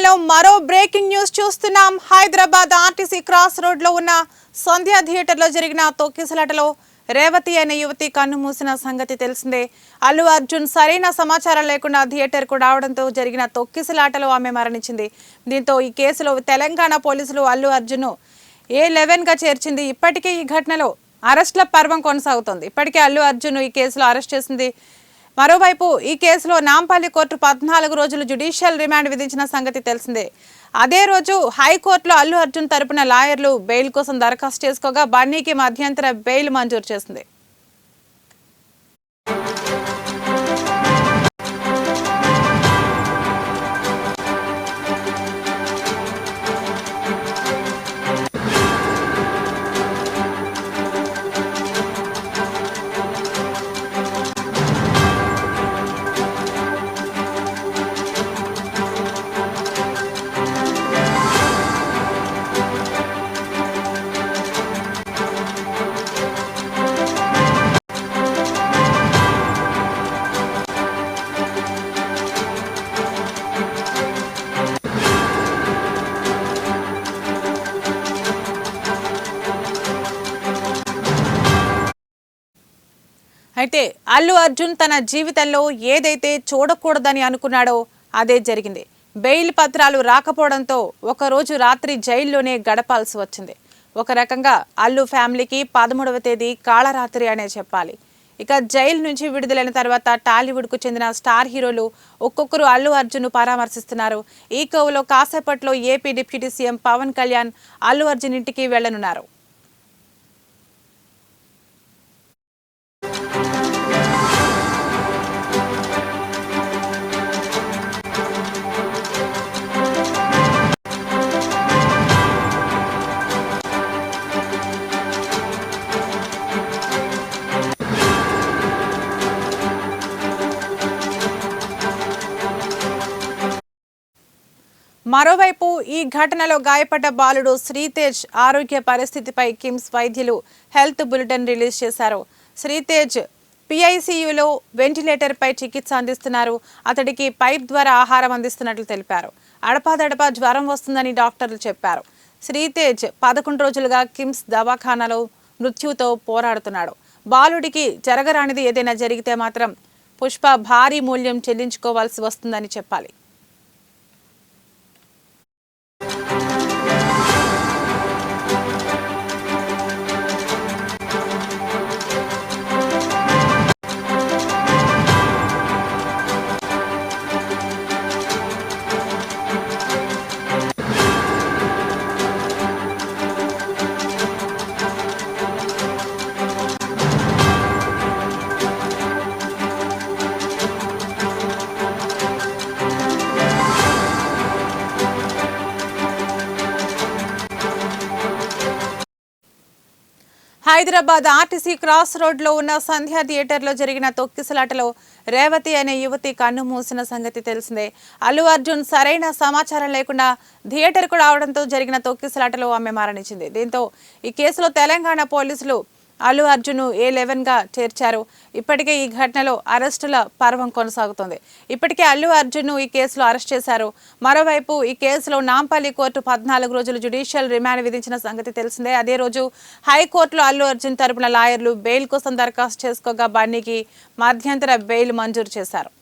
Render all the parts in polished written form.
Bulletin లో మరో breaking news చూస్తున్నాం. హైదరాబాద్ ఆర్టీసీ క్రాస్ రోడ్ లో ఉన్న సంధ్య థియేటర్ లో జరిగిన తొక్కిసలాటలో రేవతి అనే యువతి కన్ను మూసిన సంగతి తెలిసిందే. అల్లు అర్జున్ సరైన సమాచారం లేకుండా థియేటర్ కు రావడంతో జరిగిన తొక్కిసలాటలో ఆమె మరణించింది. దీంతో ఈ కేసులో తెలంగాణ పోలీసులు అల్లు అర్జున్ A11 గా చేర్చింది. ఇప్పటికే ఈ ఘటనలో అరెస్టుల పర్వం కొనసాగుతోంది. ఇప్పటికే అల్లు అర్జున్ ఈ కేసులో అరెస్ట్ చేసింది. మరోవైపు ఈ కేసులో నాంపల్లి కోర్టు 14 రోజులు జ్యుడిషియల్ రిమాండ్ విధించిన సంగతి తెలిసిందే. అదే రోజు హైకోర్టులో అల్లు అర్జున్ తరపున లాయర్లు బెయిల్ కోసం దరఖాస్తు చేసుకోగా బన్నీకి మధ్యంతర బెయిల్ మంజూరు చేసింది. అయితే అల్లు అర్జున్ తన జీవితంలో ఏదైతే చూడకూడదని అనుకున్నాడో అదే జరిగింది. బెయిల్ పత్రాలు రాకపోవడంతో ఒకరోజు రాత్రి జైల్లోనే గడపాల్సి వచ్చింది. ఒక రకంగా అల్లు ఫ్యామిలీకి 13వ తేదీ కాళరాత్రి అనే చెప్పాలి. ఇక జైలు నుంచి విడుదలైన తర్వాత టాలీవుడ్కు చెందిన స్టార్ హీరోలు ఒక్కొక్కరు అల్లు అర్జున్ పరామర్శిస్తున్నారు. ఈ కోవలో కాసేపట్లో AP deputy CM Pawan Kalyan Allu Arjun ఇంటికి వెళ్లనున్నారు. మరోవైపు ఈ ఘటనలో గాయపడ్డ బాలుడు శ్రీతేజ్ ఆరోగ్య పరిస్థితిపై కిమ్స్ వైద్యులు హెల్త్ బులెటిన్ రిలీజ్ చేశారు. శ్రీతేజ్ PICUలో వెంటిలేటర్పై చికిత్స అందిస్తున్నారు. అతడికి పైప్ ద్వారా ఆహారం అందిస్తున్నట్లు తెలిపారు. అడపాదడపా జ్వరం వస్తుందని డాక్టర్లు చెప్పారు. శ్రీతేజ్ 11 రోజులుగా కిమ్స్ దవాఖానాలో మృత్యుతో పోరాడుతున్నాడు. బాలుడికి జరగరానిది ఏదైనా జరిగితే మాత్రం పుష్ప భారీ మూల్యం చెల్లించుకోవాల్సి వస్తుందని చెప్పాలి. హైదరాబాద్ ఆర్టీసీ క్రాస్ రోడ్ లో ఉన్న సంధ్య థియేటర్ లో జరిగిన తొక్కిసలాటలో రేవతి అనే యువతి కన్ను మూసిన సంగతి తెలిసిందే. అల్లు అర్జున్ సరైన సమాచారం లేకుండా థియేటర్ కు రావడంతో జరిగిన తొక్కిసలాటలో ఆమె మరణించింది. దీంతో ఈ కేసులో తెలంగాణ పోలీసులు అల్లు అర్జున్ A11 గా చేర్చారు. ఇప్పటికే ఈ ఘటనలో అరెస్టుల పర్వం కొనసాగుతోంది. ఇప్పటికే అల్లు అర్జున్ ఈ కేసులో అరెస్ట్ చేశారు. మరోవైపు ఈ కేసులో నాంపల్లి కోర్టు 14 రోజులు జ్యుడిషియల్ రిమాండ్ విధించిన సంగతి తెలిసిందే. అదే రోజు హైకోర్టులో అల్లు అర్జున్ తరపున లాయర్లు బెయిల్ కోసం దరఖాస్తు చేసుకోగా బన్నీకి మధ్యంతర బెయిల్ మంజూరు చేశారు.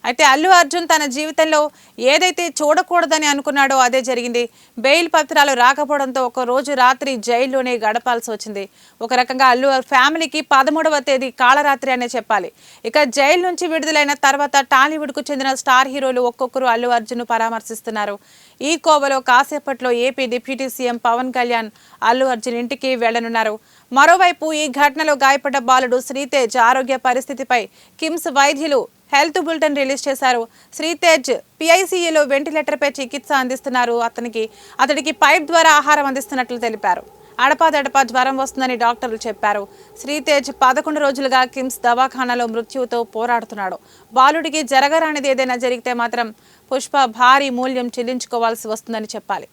అయితే అల్లు అర్జున్ తన జీవితంలో ఏదైతే చూడకూడదని అనుకున్నాడో అదే జరిగింది. బెయిల్ పత్రాలు రాకపోవడంతో ఒక రోజు రాత్రి జైల్లోనే గడపాల్సి వచ్చింది. ఒక రకంగా అల్లు ఫ్యామిలీకి 13వ తేదీ కాళరాత్రి అనే చెప్పాలి. ఇక జైలు నుంచి విడుదలైన తర్వాత టాలీవుడ్కు చెందిన స్టార్ హీరోలు ఒక్కొక్కరు అల్లు అర్జున్ పరామర్శిస్తున్నారు. ఈ కోవలో కాసేపట్లో AP deputy CM Pawan Kalyan Allu Arjun ఇంటికి వెళ్లనున్నారు. మరోవైపు ఈ ఘటనలో గాయపడ్డ బాలుడు శ్రీతేజ్ ఆరోగ్య పరిస్థితిపై కిమ్స్ వైద్యులు హెల్త్ బులెటిన్ రిలీజ్ చేశారు. శ్రీతేజ్ PICUలో వెంటిలేటర్పై చికిత్స అందిస్తున్నారు. అతడికి పైప్ ద్వారా ఆహారం అందిస్తున్నట్లు తెలిపారు. అడపాదడపా జ్వరం వస్తుందని డాక్టర్లు చెప్పారు. శ్రీతేజ్ 11 రోజులుగా కిమ్స్ దవాఖానాలో మృత్యుతో పోరాడుతున్నాడు. బాలుడికి జరగరానిది ఏదైనా జరిగితే మాత్రం పుష్ప భారీ మూల్యం చెల్లించుకోవాల్సి వస్తుందని చెప్పాలి.